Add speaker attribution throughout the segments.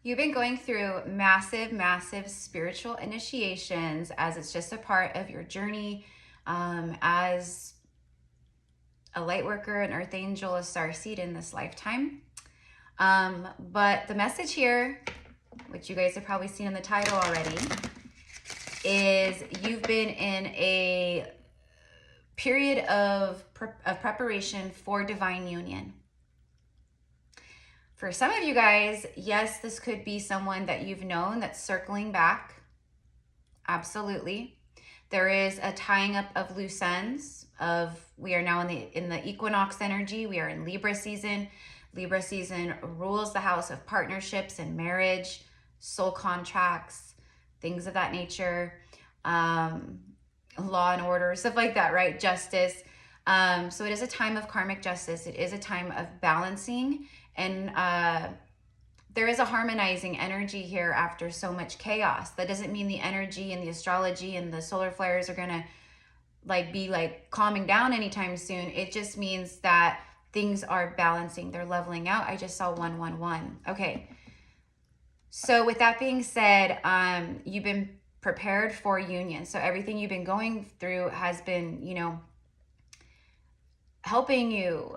Speaker 1: You've been going through massive, massive spiritual initiations as it's just a part of your journey as a light worker, an earth angel, a starseed in this lifetime. But the message here, which you guys have probably seen in the title already, is you've been in a period of preparation for divine union. For some of you guys, yes, this could be someone that you've known that's circling back. Absolutely. There is a tying up of loose ends of, we are now in the equinox energy. We are in Libra season. Libra season rules the house of partnerships and marriage, soul contracts, things of that nature, law and order, stuff like that, right? Justice. So it is a time of karmic justice. It is a time of balancing, and there is a harmonizing energy here after so much chaos. That doesn't mean the energy and the astrology and the solar flares are gonna be calming down anytime soon. It just means that things are balancing, they're leveling out. I just saw 111. Okay, so with that being said, you've been prepared for union. So everything you've been going through has been, helping you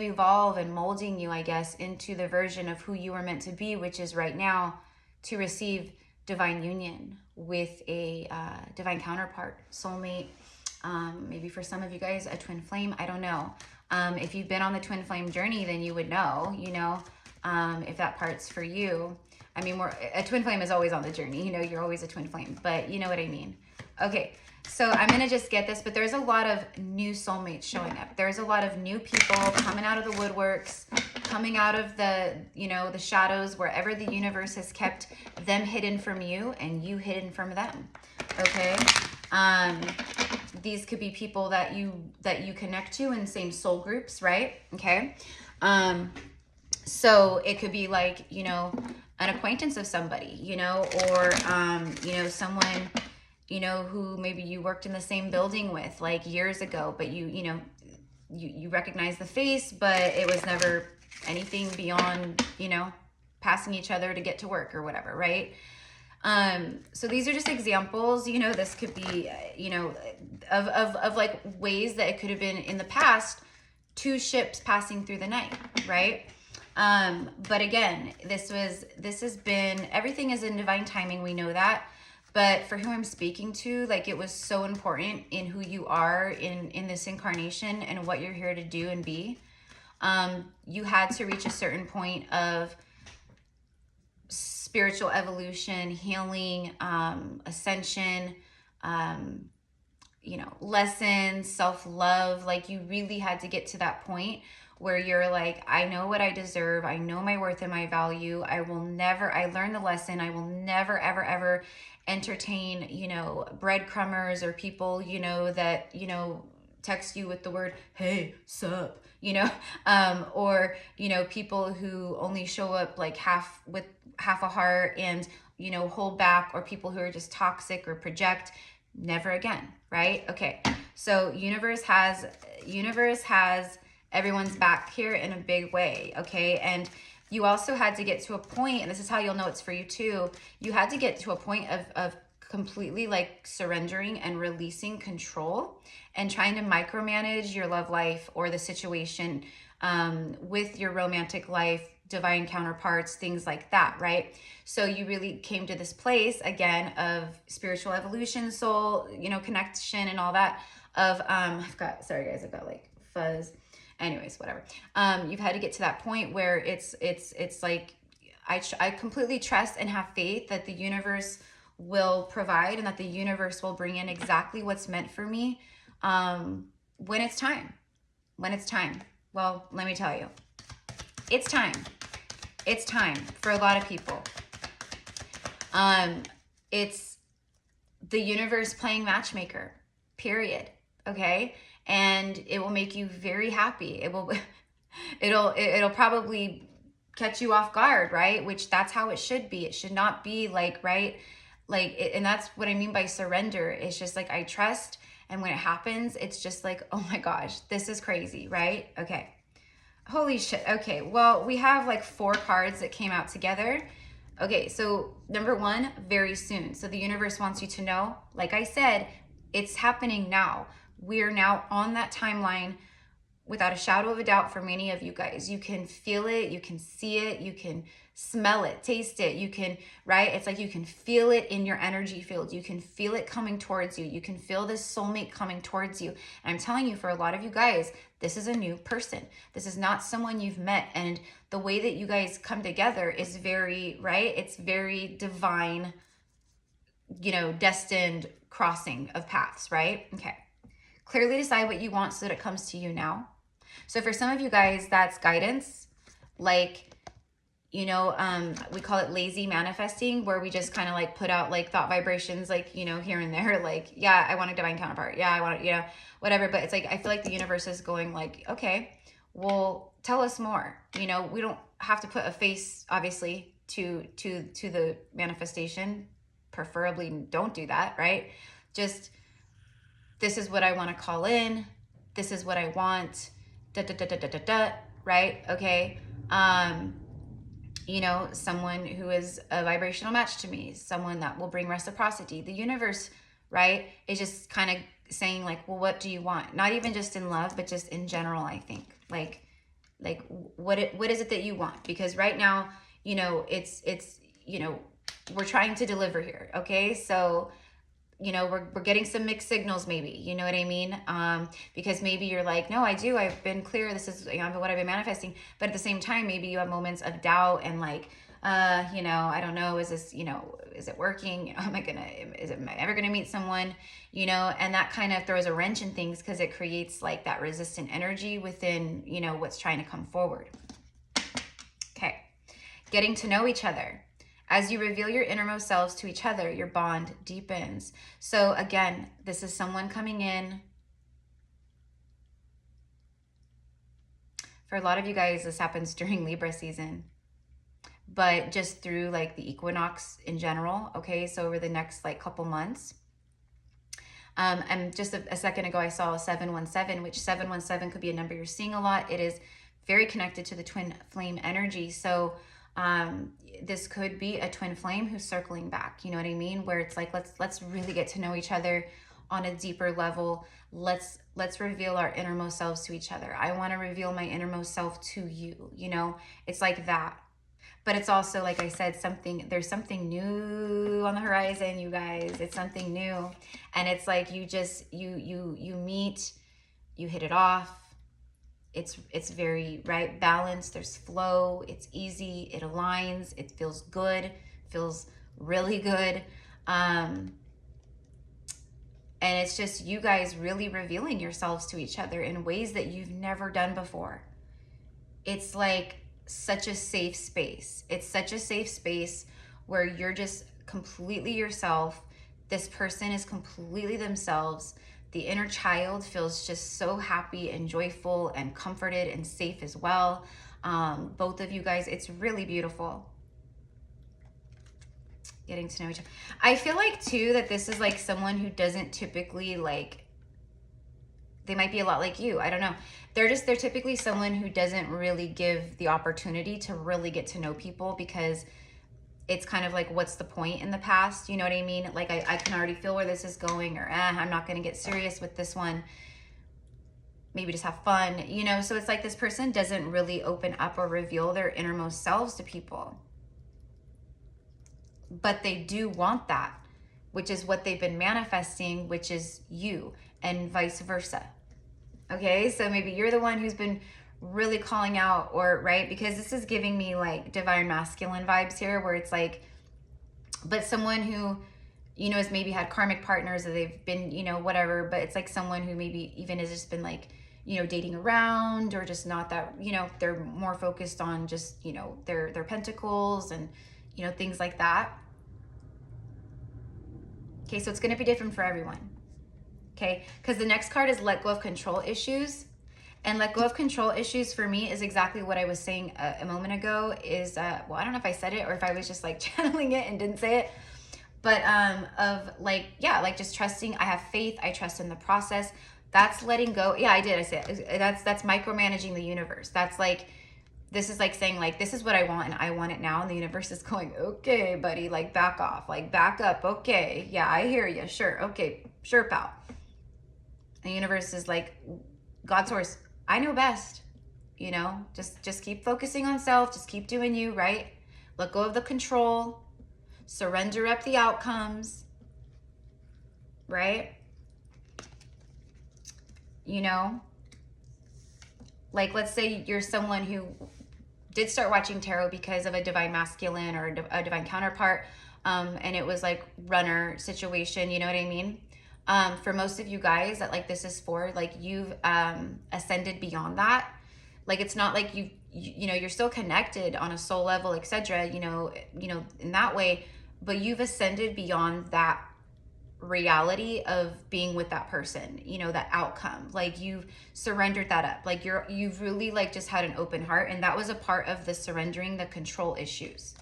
Speaker 1: evolve and molding you, I guess, into the version of who you were meant to be, which is right now to receive divine union with a divine counterpart, soulmate, maybe for some of you guys, a twin flame. I don't know. If you've been on the twin flame journey, then you would know, if that part's for you. I mean, a twin flame is always on the journey. You're always a twin flame, but you know what I mean. Okay. So I'm going to just get this, but there's a lot of new soulmates showing up. There's a lot of new people coming out of the woodworks, coming out of the, the shadows, wherever the universe has kept them hidden from you and you hidden from them. Okay. These could be people that you connect to in same soul groups, right? Okay. So it could be an acquaintance of somebody, or, someone, who maybe you worked in the same building with years ago, but you recognize the face, but it was never anything beyond, passing each other to get to work or whatever, right? So these are just examples, this could be, of ways that it could have been in the past, two ships passing through the night, right? But again, this has been, everything is in divine timing. We know that. But for who I'm speaking to, it was so important in who you are in this incarnation and what you're here to do and be. You had to reach a certain point of spiritual evolution, healing, ascension, lessons, self-love. You really had to get to that point where you're I know what I deserve. I know my worth and my value. I learned the lesson. I will never, ever, ever entertain, breadcrumbers or people, that, text you with the word, hey, sup, or, people who only show up with half a heart and, hold back, or people who are just toxic or project. Never again. Right? Okay. So universe has everyone's back here in a big way. Okay. And you also had to get to a point, and this is how you'll know it's for you too. You had to get to a point of completely surrendering and releasing control and trying to micromanage your love life or the situation with your romantic life, divine counterparts, things like that, right? So you really came to this place again of spiritual evolution, soul, connection and all that of, sorry guys, I've got fuzz. Anyways, whatever. You've had to get to that point where it's I completely trust and have faith that the universe will provide and that the universe will bring in exactly what's meant for me when it's time. When it's time. Well, let me tell you, it's time. It's time for a lot of people. It's the universe playing matchmaker, period. Okay. And it will make you very happy. It'll probably catch you off guard, right? Which that's how it should be. It should not be right? And that's what I mean by surrender. It's just I trust. And when it happens, it's just oh my gosh, this is crazy, right? Okay. Holy shit. Okay, well, we have like 4 cards that came out together. Okay, so number 1, very soon. So the universe wants you to know, like I said, it's happening now. We're now on that timeline without a shadow of a doubt for many of you guys. You can feel it, you can see it, you can smell it, taste it, you can, right? It's like you can feel it in your energy field. You can feel it coming towards you. You can feel this soulmate coming towards you. And I'm telling you, for a lot of you guys, this is a new person. This is not someone you've met. And the way that you guys come together is very, right? It's very divine, you know, destined crossing of paths, right? Okay. Clearly decide what you want so that it comes to you now. So for some of you guys, that's guidance. Like, you know, we call it lazy manifesting, where we just kind of like put out like thought vibrations, like, you know, here and there, like, yeah, I want a divine counterpart. Yeah, I want it, you know, whatever. But it's like, I feel like the universe is going like, okay, well, tell us more. You know, we don't have to put a face, obviously, to the manifestation. Preferably don't do that, right? Just, this is what I want to call in. This is what I want. Da, da, da, da, da, da, da, right? Okay. You know, someone who is a vibrational match to me, someone that will bring reciprocity. The universe, right, is just kind of saying like, well, what do you want? Not even just in love, but just in general, I think. Like what is it that you want? Because right now, you know, it's you know, we're trying to deliver here, okay? So, you know, we're getting some mixed signals maybe, you know what I mean? Because maybe you're like, no, I've been clear, this is, you know, what I've been manifesting. But at the same time, maybe you have moments of doubt and like, you know, I don't know, is this, you know, is it working? Am I ever gonna meet someone, you know? And that kind of throws a wrench in things, because it creates like that resistant energy within, you know, what's trying to come forward. Okay, getting to know each other. As you reveal your innermost selves to each other, your bond deepens. So again, this is someone coming in. For a lot of you guys, this happens during Libra season, but just through like the equinox in general, okay? So over the next like couple months. And just a second ago, I saw 717, which 717 could be a number you're seeing a lot. It is very connected to the twin flame energy. So this could be a twin flame who's circling back, you know what I mean? Where it's like, let's really get to know each other on a deeper level. Let's reveal our innermost selves to each other. I want to reveal my innermost self to you, you know? It's like that. But it's also, like I said, there's something new on the horizon, you guys. It's something new. And it's like you meet, you hit it off. It's very, right, balanced. There's flow. It's easy. It aligns. It feels good. Feels really good. And it's just you guys really revealing yourselves to each other in ways that you've never done before. It's like such a safe space. It's such a safe space where you're just completely yourself. This person is completely themselves. The inner child feels just so happy and joyful and comforted and safe as well. Both of you guys, it's really beautiful. Getting to know each other. I feel like too that this is like someone who doesn't typically like, they might be a lot like you. I don't know. They're typically someone who doesn't really give the opportunity to really get to know people, because it's kind of like, what's the point in the past? You know what I mean? Like, I can already feel where this is going, or I'm not going to get serious with this one. Maybe just have fun, you know? So it's like this person doesn't really open up or reveal their innermost selves to people. But they do want that, which is what they've been manifesting, which is you, and vice versa. Okay, so maybe you're the one who's been really calling out, or right, because this is giving me like divine masculine vibes here, where it's like, but someone who, you know, has maybe had karmic partners, or they've been, you know, whatever, but it's like someone who maybe even has just been like, you know, dating around, or just not that, you know, they're more focused on just, you know, their pentacles and, you know, things like that. Okay, so it's going to be different for everyone. Okay, because the next card is let go of control issues. And let go of control issues for me is exactly what I was saying a moment ago is, well, I don't know if I said it or if I was just like channeling it and didn't say it, but of like, yeah, like just trusting. I have faith. I trust in the process. That's letting go. Yeah, I did. I said that's micromanaging the universe. That's like, this is like saying like, this is what I want and I want it now. And the universe is going, okay, buddy, like back off, like back up. Okay. Yeah, I hear you. Sure. Okay. Sure, pal. The universe is like, God source, I know best. You know, just keep focusing on self. Just keep doing you, right? Let go of the control. Surrender up the outcomes, right? You know, like let's say you're someone who did start watching tarot because of a divine masculine or a divine counterpart, and it was like runner situation, you know what I mean? For most of you guys that like this is for, like you've ascended beyond that. Like it's not like you know, you're still connected on a soul level, etc. You know, in that way, but you've ascended beyond that reality of being with that person, you know, that outcome. Like you've surrendered that up. Like you've really like just had an open heart, and that was a part of the surrendering the control issues.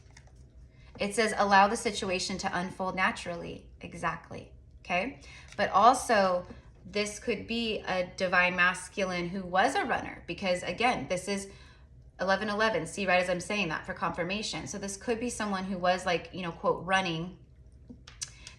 Speaker 1: It says allow the situation to unfold naturally. Exactly. Okay. But also this could be a divine masculine who was a runner, because again, this is 1111. See, right as I'm saying that for confirmation. So this could be someone who was like, you know, quote, running,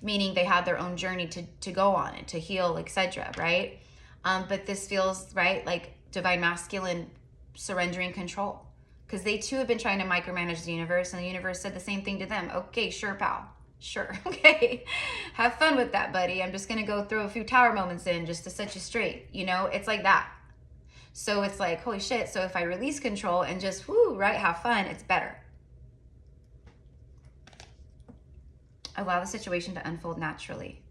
Speaker 1: meaning they had their own journey to go on and to heal, etc. Right? But this feels right like divine masculine surrendering control, because they too have been trying to micromanage the universe, and the universe said the same thing to them. Okay, sure, pal. Sure. Okay. Have fun with that, buddy. I'm just going to go throw a few tower moments in just to set you straight. You know, it's like that. So it's like, holy shit. So if I release control and just, whoo, right, have fun, it's better. Allow the situation to unfold naturally.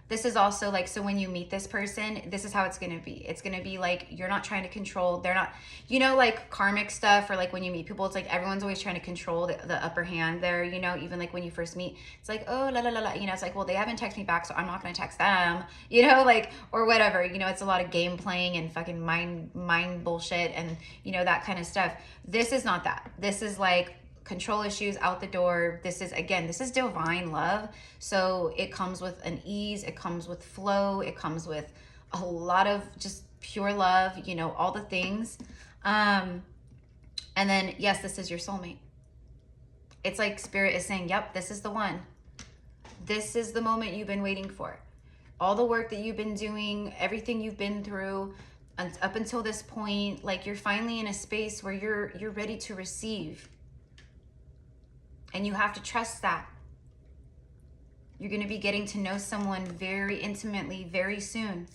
Speaker 1: This is also like, so when you meet this person, this is how it's going to be. It's going to be like, you're not trying to control. They're not, you know, like karmic stuff, or like when you meet people, it's like everyone's always trying to control the upper hand there, you know, even like when you first meet, it's like, oh, la, la, la, la, you know, it's like, well, they haven't texted me back, so I'm not going to text them, you know, like, or whatever, you know, it's a lot of game playing and fucking mind bullshit and, you know, that kind of stuff. This is not that. This is like, control issues out the door. This is, again, this is divine love. So it comes with an ease, it comes with flow, it comes with a lot of just pure love, you know, all the things. And then, yes, this is your soulmate. It's like spirit is saying, yep, this is the one. This is the moment you've been waiting for. All the work that you've been doing, everything you've been through up until this point, like you're finally in a space where you're ready to receive. And you have to trust that. You're going to be getting to know someone very intimately very soon.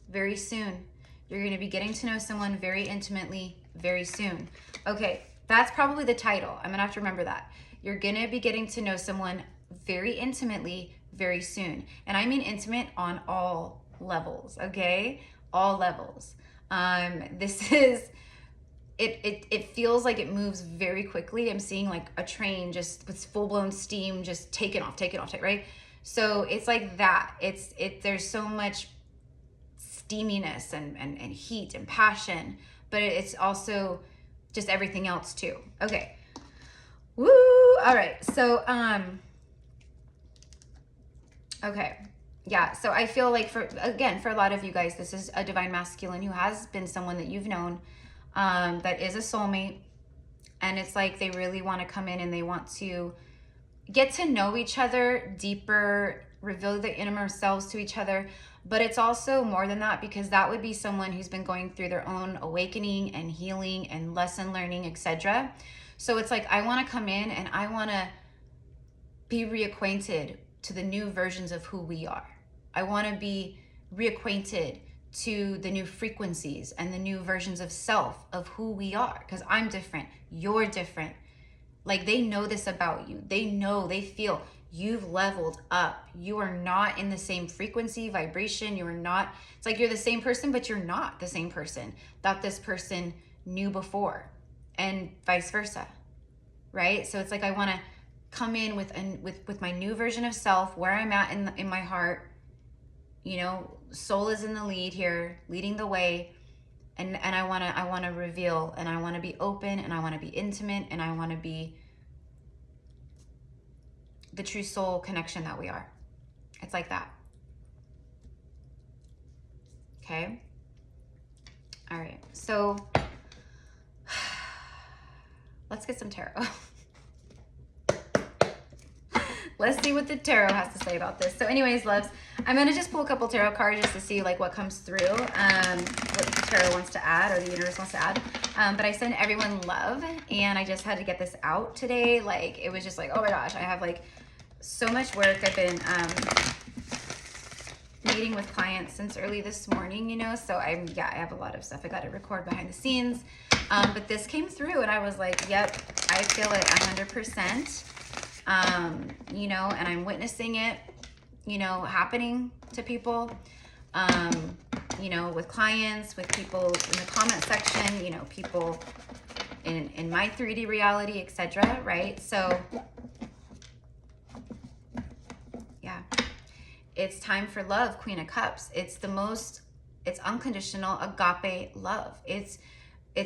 Speaker 1: Very soon. You're going to be getting to know someone very intimately very soon. Okay, that's probably the title. I'm going to have to remember that. You're going to be getting to know someone very intimately very soon. And I mean intimate on all levels, okay? All levels. This is... It feels like it moves very quickly. I'm seeing like a train just with full-blown steam just taking off, right? So it's like that. There's so much steaminess and heat and passion, but it's also just everything else too. Okay. Woo! All right. So, okay. Yeah. So I feel like for a lot of you guys, this is a divine masculine who has been someone that you've known, that is a soulmate, and it's like they really want to come in and they want to get to know each other deeper, reveal their inner selves to each other. But it's also more than that, because that would be someone who's been going through their own awakening and healing and lesson learning, etc. So it's like, I want to come in and I want to be reacquainted to the new versions of who we are. I want to be reacquainted to the new frequencies and the new versions of self of who we are, because I'm different, you're different. Like, they know this about you. They know, they feel you've leveled up. You are not in the same frequency, vibration. You are not, it's like you're the same person, but you're not the same person that this person knew before, and vice versa, right? So it's like, I want to come in with my new version of self, where I'm at in my heart. You know, soul is in the lead here, leading the way. And I want to reveal, and I want to be open, and I want to be intimate, and I want to be the true soul connection that we are. It's like that. Okay. All right. So let's get some tarot. Let's see what the tarot has to say about this. So anyways, loves, I'm going to just pull a couple tarot cards just to see like what comes through, what the tarot wants to add or the universe wants to add. But I send everyone love, and I just had to get this out today. Like, it was just like, oh my gosh, I have like so much work. I've been meeting with clients since early this morning, you know, so I have a lot of stuff I got to record behind the scenes. But this came through and I was like, yep, I feel it 100%. You know, and I'm witnessing it, you know, happening to people, you know, with clients, with people in the comment section, you know, people in my 3D reality, etc. Right? So yeah, it's time for love, Queen of Cups. It's unconditional agape love. It's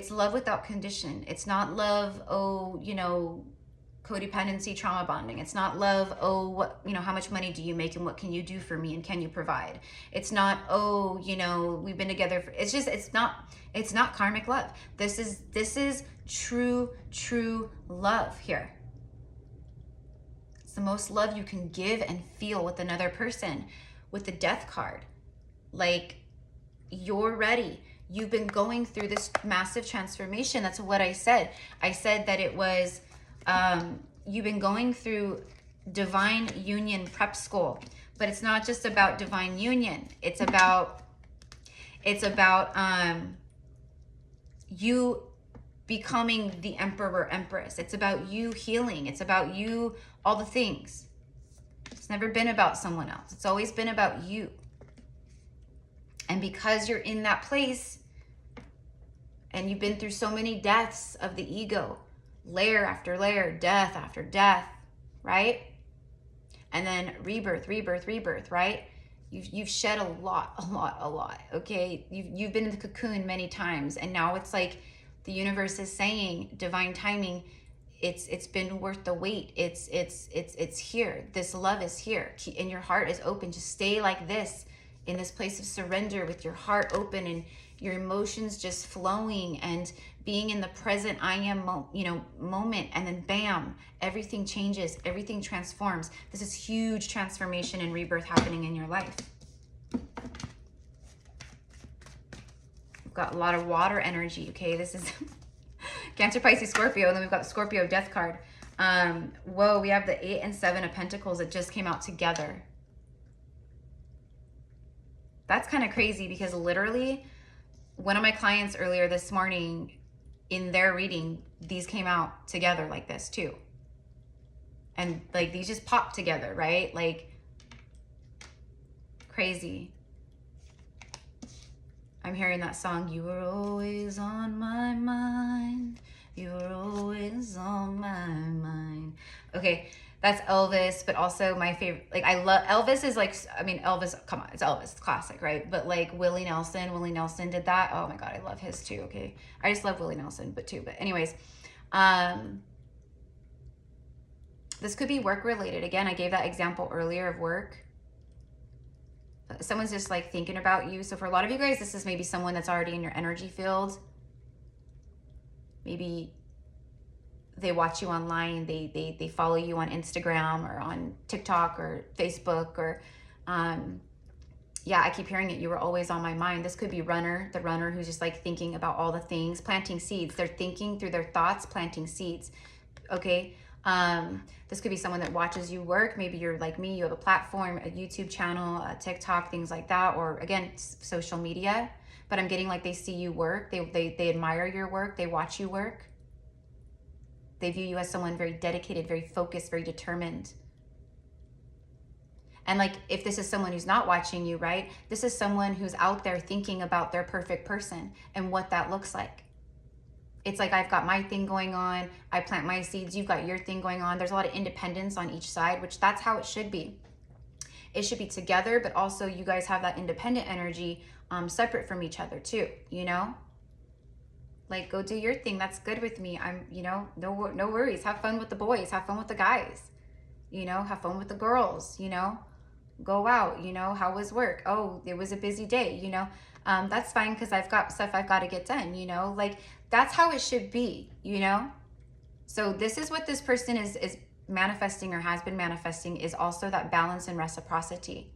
Speaker 1: love without condition. It's not love, oh, you know, codependency, trauma bonding. It's not love, oh, what, you know, how much money do you make and what can you do for me and can you provide? It's not, oh, you know, we've been together for, it's just, it's not karmic love. This is true love here. It's the most love you can give and feel with another person. With the Death card, like, you're ready. You've been going through this massive transformation. That's what I said. I said that it was, you've been going through divine union prep school, but it's not just about divine union. It's about you becoming the emperor, empress. It's about you healing. It's about you, all the things. It's never been about someone else. It's always been about you. And because you're in that place and you've been through so many deaths of the ego, layer after layer, death after death, right? And then rebirth, right? You've shed a lot, okay? You've been in the cocoon many times, and now it's like the universe is saying, divine timing, it's been worth the wait. It's here. This love is here, and your heart is open. Just stay like this, in this place of surrender, with your heart open and your emotions just flowing and being in the present I am moment, and then bam, everything changes, everything transforms. This is huge transformation and rebirth happening in your life. We've got a lot of water energy, okay? This is Cancer, Pisces, Scorpio, and then we've got the Scorpio Death card. Whoa, we have the 8 and 7 of Pentacles that just came out together. That's kind of crazy, because literally one of my clients earlier this morning, in their reading, these came out together like this too. And like, these just popped together, right? Like, crazy. I'm hearing that song, you were always on my mind. You were always on my mind. Okay, that's Elvis, but also my favorite, like, I love, Elvis is like, I mean, Elvis, come on, it's Elvis, it's classic, right? But like Willie Nelson did that. Oh my God, I love his too, okay? I just love Willie Nelson, but anyways, this could be work related. Again, I gave that example earlier of work. Someone's just like thinking about you. So for a lot of you guys, this is maybe someone that's already in your energy field. Maybe they watch you online, they follow you on Instagram or on TikTok or Facebook, or yeah, I keep hearing it, you were always on my mind. This could be the runner who's just like thinking about all the things, planting seeds. They're thinking through their thoughts, planting seeds, okay? This could be someone that watches you work. Maybe you're like me, you have a platform, a YouTube channel, a TikTok, things like that, or again, social media. But I'm getting like they see you work, they admire your work, they watch you work. They view you as someone very dedicated, very focused, very determined. And like, if this is someone who's not watching you, right? This is someone who's out there thinking about their perfect person and what that looks like. It's like, I've got my thing going on, I plant my seeds, you've got your thing going on. There's a lot of independence on each side, which that's how it should be. It should be together, but also you guys have that independent energy separate from each other too, you know? Like, go do your thing. That's good with me. I'm, you know, no worries. Have fun with the boys. Have fun with the guys. You know, have fun with the girls, you know? Go out, you know? How was work? Oh, it was a busy day, you know? That's fine, because I've got stuff I've got to get done, you know, like that's how it should be, you know? So this is what this person is manifesting, or has been manifesting, is also that balance and reciprocity.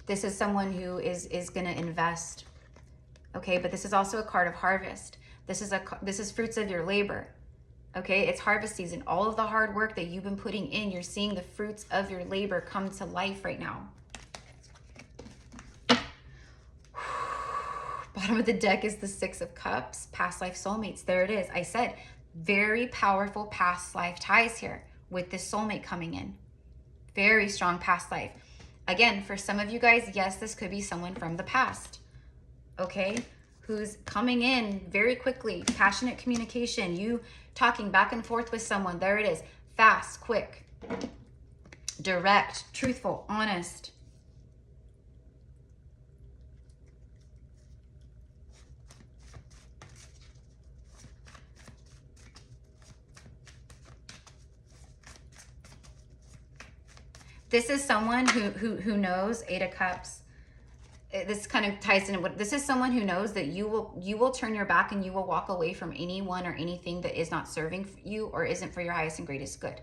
Speaker 1: This is someone who is going to invest. Okay, but this is also a card of harvest. This is fruits of your labor. Okay, it's harvest season. All of the hard work that you've been putting in, you're seeing the fruits of your labor come to life right now. Bottom of the deck is the Six of Cups, past life soulmates. There it is. I said, very powerful past life ties here with this soulmate coming in. Very strong past life. Again, for some of you guys, yes, this could be someone from the past, okay, who's coming in very quickly. Passionate communication, you talking back and forth with someone. There it is. Fast, quick, direct, truthful, honest. This is someone who knows, Eight of Cups. This kind of ties in. This is someone who knows that you will turn your back and you will walk away from anyone or anything that is not serving you or isn't for your highest and greatest good.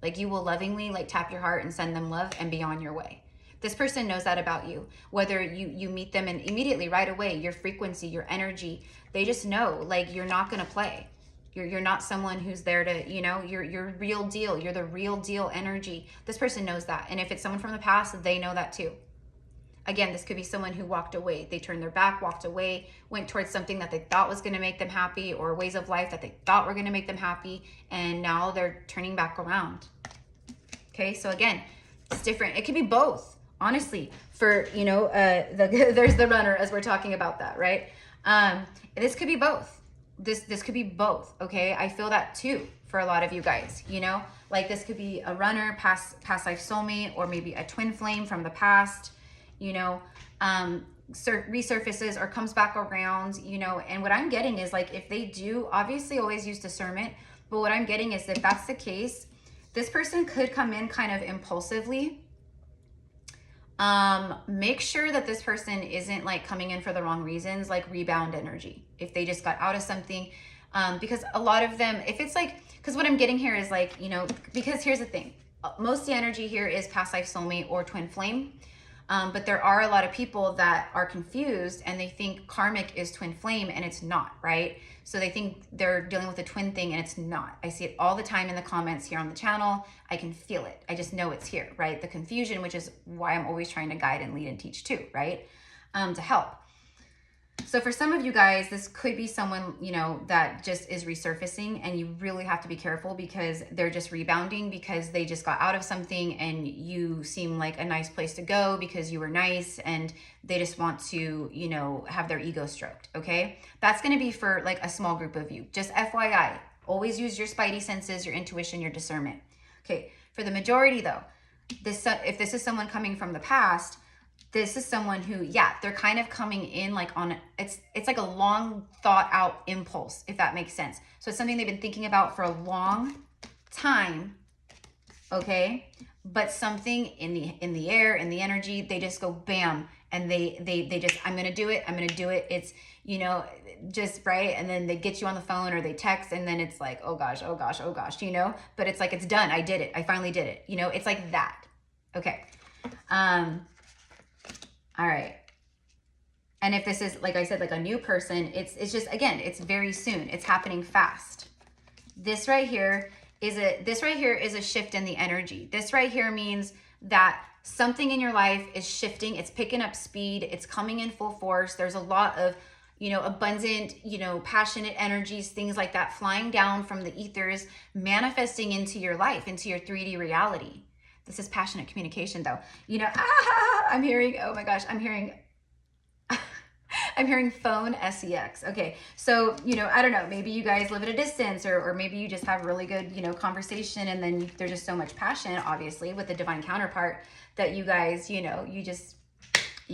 Speaker 1: Like, you will lovingly like tap your heart and send them love and be on your way. This person knows that about you. Whether you meet them and immediately right away, your frequency, your energy, they just know, like, you're not gonna play. You're not someone who's there to, you know, you're real deal. You're the real deal energy. This person knows that. And if it's someone from the past, they know that too. Again, this could be someone who walked away. They turned their back, walked away, went towards something that they thought was going to make them happy, or ways of life that they thought were going to make them happy. And now they're turning back around. Okay, so again, it's different. It could be both, honestly. For, you know, there's the runner, as we're talking about that, right? This could be both. This could be both, okay? I feel that too for a lot of you guys, you know? Like, this could be a runner, past life soulmate, or maybe a twin flame from the past, you know, resurfaces or comes back around, you know. And what I'm getting is, like, if they do, obviously always use discernment, but what I'm getting is, if that's the case, this person could come in kind of impulsively. Make sure that this person isn't like coming in for the wrong reasons, like rebound energy. If they just got out of something, because a lot of them, if it's like, because what I'm getting here is like, you know, because here's the thing, most of the energy here is past life soulmate or twin flame. But there are a lot of people that are confused and they think karmic is twin flame, and it's not, right? So they think they're dealing with a twin thing, and it's not. I see it all the time in the comments here on the channel. I can feel it. I just know it's here, right? The confusion, which is why I'm always trying to guide and lead and teach too, right? To help. So for some of you guys, this could be someone, you know, that just is resurfacing, and you really have to be careful because they're just rebounding because they just got out of something and you seem like a nice place to go because you were nice, and they just want to, you know, have their ego stroked, okay? That's going to be for like a small group of you. Just FYI, always use your spidey senses, your intuition, your discernment. Okay, for the majority though, if this is someone coming from the past, this is someone who, yeah, they're kind of coming in like on, it's like a long thought out impulse, if that makes sense. So it's something they've been thinking about for a long time, okay? But something in the air, in the energy, they just go bam, and they just, I'm gonna do it. It's, you know, just right. And then they get you on the phone or they text, and then it's like, oh gosh, you know, but it's like, it's done. I did it. I finally did it. You know, it's like that. Okay. All right. And if this is, like I said, like a new person, it's just, again, it's very soon. It's happening fast. This right here is a shift in the energy. This right here means that something in your life is shifting. It's picking up speed. It's coming in full force. There's a lot of, you know, abundant, you know, passionate energies, things like that, flying down from the ethers, manifesting into your life, into your 3D reality. This is passionate communication though. You know, I'm hearing, oh my gosh, I'm hearing phone sex. Okay. So, you know, I don't know, maybe you guys live at a distance, or maybe you just have really good, you know, conversation, and then there's just so much passion, obviously, with the divine counterpart that you guys, you know, you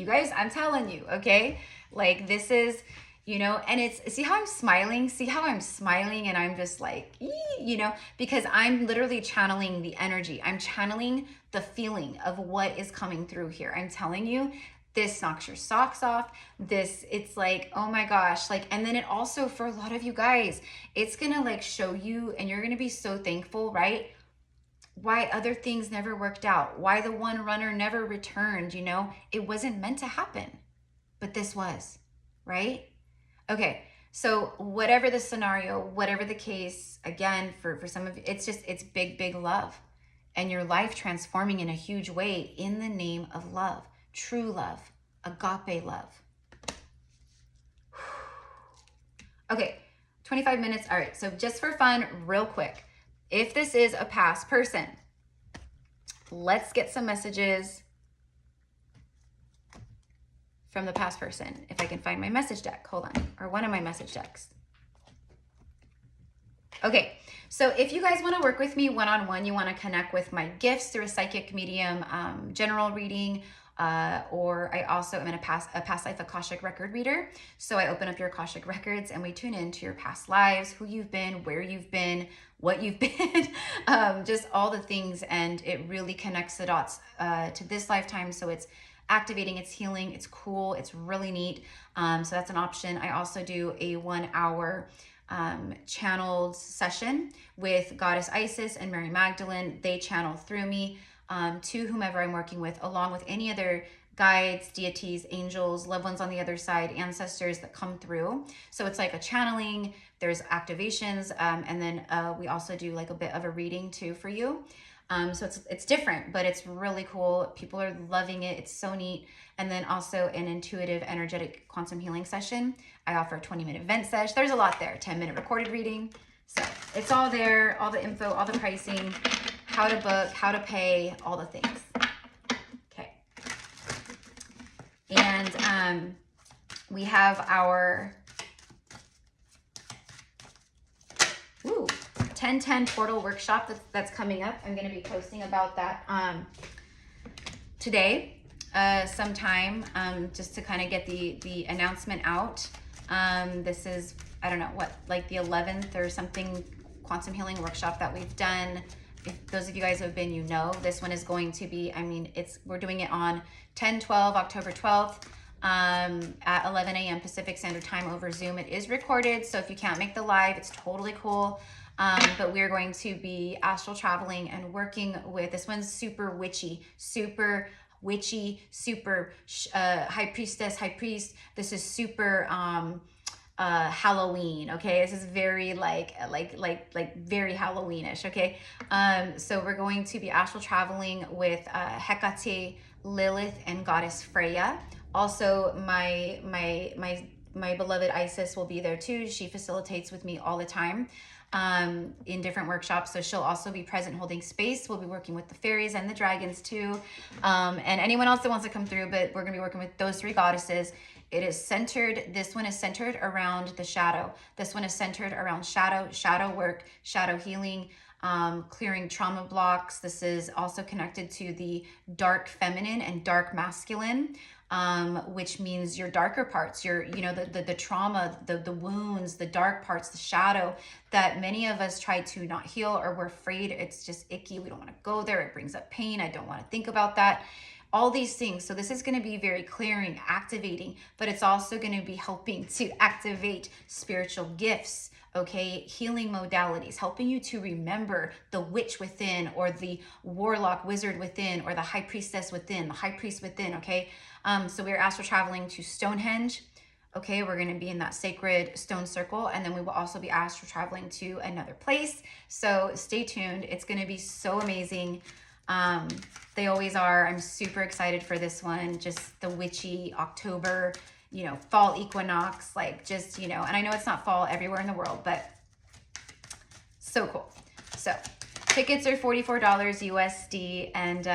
Speaker 1: guys, I'm telling you, okay? Like, this is, you know, and it's, see how I'm smiling? See how I'm smiling and I'm just like, you know, because I'm literally channeling the energy. I'm channeling the feeling of what is coming through here. I'm telling you, this knocks your socks off. This, it's like, oh my gosh. Like, and then it also, for a lot of you guys, it's gonna like show you, and you're gonna be so thankful, right? Why other things never worked out, why the one runner never returned, you know, it wasn't meant to happen, but this was, right? Okay, so whatever the scenario, whatever the case, again, for some of you, it's just, it's big, big love. And your life transforming in a huge way in the name of love, true love, agape love. Okay, 25 minutes. All right, so just for fun, real quick, if this is a past person, let's get some messages from the past person. If I can find my message deck, hold on, or one of my message decks. Okay, so if you guys want to work with me one-on-one, you want to connect with my gifts through a psychic medium, general reading, or I also am in a past life Akashic record reader. So I open up your Akashic records and we tune into your past lives, who you've been, where you've been, what you've been, just all the things. And it really connects the dots to this lifetime. So it's activating, it's healing, it's cool, it's really neat. So that's an option. I also do a 1 hour channeled session with Goddess Isis and Mary Magdalene. They channel through me to whomever I'm working with, along with any other guides, deities, angels, loved ones on the other side, ancestors that come through. So it's like a channeling, there's activations, and then we also do like a bit of a reading too for you. So it's different, but it's really cool. People are loving it. It's so neat. And then also an intuitive, energetic quantum healing session. I offer a 20-minute vent sesh. There's a lot there. 10-minute recorded reading. So it's all there, all the info, all the pricing, how to book, how to pay, all the things. Okay. And we have our 10/10 portal workshop that's coming up. I'm going to be posting about that today sometime, just to kind of get the announcement out. This is, I don't know what, like the 11th or something quantum healing workshop that we've done. If those of you guys who have been, you know, this one is going to be, I mean, we're doing it on 10/12, October 12th. At 11 a.m. Pacific Standard Time over Zoom. It is recorded, so if you can't make the live, it's totally cool. But we're going to be astral traveling and working with, this one's super witchy, super high priestess, high priest. This is super Halloween, okay? This is very like very Halloweenish, okay? So we're going to be astral traveling with Hecate, Lilith, and Goddess Freya. Also, my beloved Isis will be there too. She facilitates with me all the time in different workshops. So she'll also be present holding space. We'll be working with the fairies and the dragons too. And anyone else that wants to come through, but we're gonna be working with those 3 goddesses. It is centered, this one is centered around the shadow. This one is centered around shadow work, shadow healing, clearing trauma blocks. This is also connected to the dark feminine and dark masculine. Which means your darker parts, your, you know, the trauma, the wounds, the dark parts, the shadow that many of us try to not heal, or we're afraid it's just icky. We don't want to go there. It brings up pain. I don't want to think about that. All these things. So this is going to be very clearing, activating, but it's also going to be helping to activate spiritual gifts. Okay, healing modalities, helping you to remember the witch within, or the warlock wizard within, or the high priestess within, the high priest within, okay? So we're astral traveling to Stonehenge. Okay, we're going to be in that sacred stone circle, and then we will also be astral traveling to another place. So stay tuned. It's going to be so amazing. They always are. I'm super excited for this one. Just the witchy October, you know, fall equinox, like just, you know, and I know it's not fall everywhere in the world, but so cool. So tickets are $44 USD, and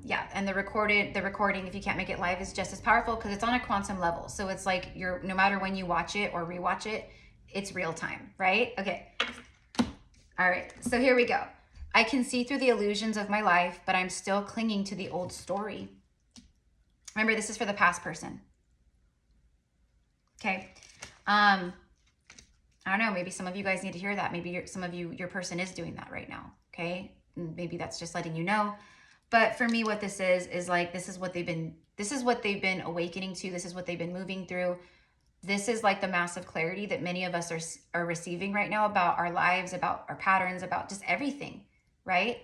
Speaker 1: yeah, and the recording, if you can't make it live, is just as powerful because it's on a quantum level. So it's like you're, no matter when you watch it or rewatch it, it's real time, right? Okay. All right, so here we go. I can see through the illusions of my life, but I'm still clinging to the old story. Remember, this is for the past person. Okay. I don't know, maybe some of you guys need to hear that. Maybe some of you, your person is doing that right now, okay? And maybe that's just letting you know. But for me, what this is like, this is what they've been awakening to. This is what they've been moving through. This is like the massive clarity that many of us are receiving right now about our lives, about our patterns, about just everything, right?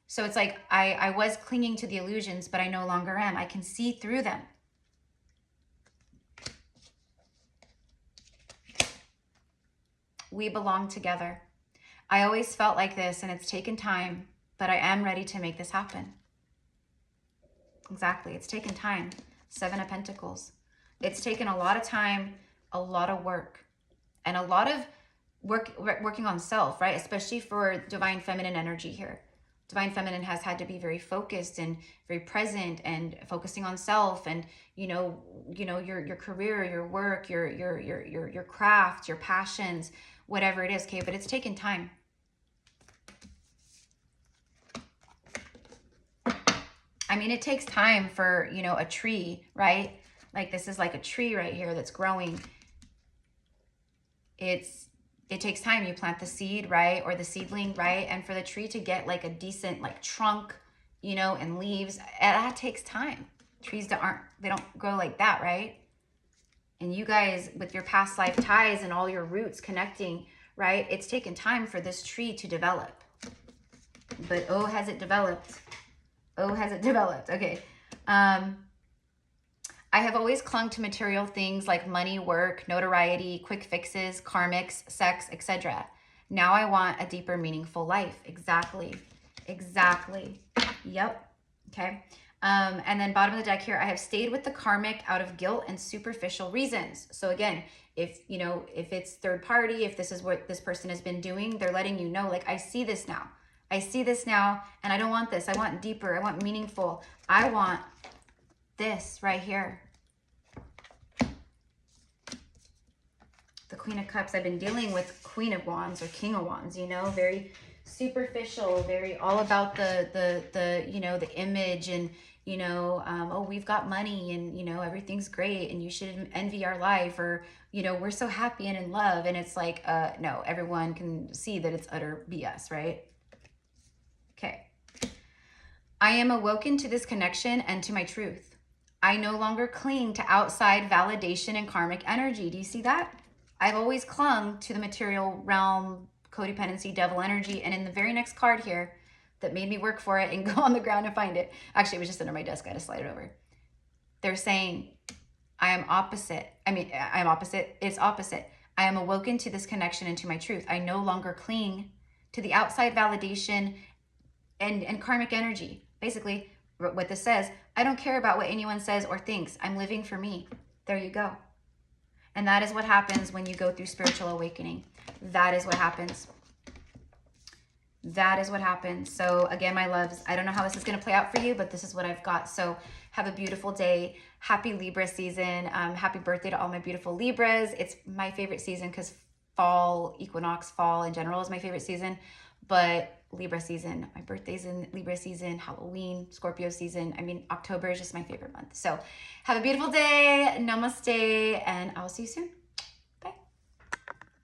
Speaker 1: So it's like, I was clinging to the illusions, but I no longer am. I can see through them. We belong together. I always felt like this, and it's taken time, but I am ready to make this happen. Exactly. It's taken time. 7 of Pentacles. It's taken a lot of time, a lot of work, and a lot of working on self, right? Especially for divine feminine energy here. Divine feminine has had to be very focused and very present and focusing on self and, your career, your work, your craft, your passions, whatever it is. Okay. But it's taken time. I mean, it takes time for, a tree, right? Like this is like a tree right here that's growing. It takes time. You plant the seed, right? Or the seedling, right? And for the tree to get like a decent like trunk, and leaves, that takes time. Trees they don't grow like that, right? And you guys with your past life ties and all your roots connecting, right? It's taken time for this tree to develop. But oh, has it developed? Oh, has it developed? Okay. I have always clung to material things like money, work, notoriety, quick fixes, karmics, sex, etc. Now I want a deeper, meaningful life. Exactly. Exactly. Yep. Okay. And then bottom of the deck here, I have stayed with the karmic out of guilt and superficial reasons. So again, if it's third party, if this is what this person has been doing, they're letting you know, like, I see this now. I see this now, and I don't want this. I want deeper. I want meaningful. I want this right here. The Queen of Cups. I've been dealing with Queen of Wands or King of Wands, very superficial, very all about the image and, oh, we've got money and, everything's great and you should envy our life or, we're so happy and in love. And it's like, no, everyone can see that it's utter BS, right? Okay. I am awoken to this connection and to my truth. I no longer cling to outside validation and karmic energy. Do you see that? I've always clung to the material realm, codependency, devil energy. And in the very next card here that made me work for it and go on the ground and find it. Actually, it was just under my desk. I had to slide it over. They're saying, I am opposite. It's opposite. I am awoken to this connection and to my truth. I no longer cling to the outside validation and karmic energy. Basically, what this says, I don't care about what anyone says or thinks. I'm living for me. There you go. And that is what happens when you go through spiritual awakening. That is what happens. That is what happens. So again, my loves, I don't know how this is going to play out for you, but this is what I've got. So have a beautiful day. Happy Libra season. Happy birthday to all my beautiful Libras. It's my favorite season because fall, equinox, fall in general is my favorite season. But Libra season, my birthday's in Libra season, Halloween, Scorpio season. I mean, October is just my favorite month. So have a beautiful day. Namaste. And I'll see you soon.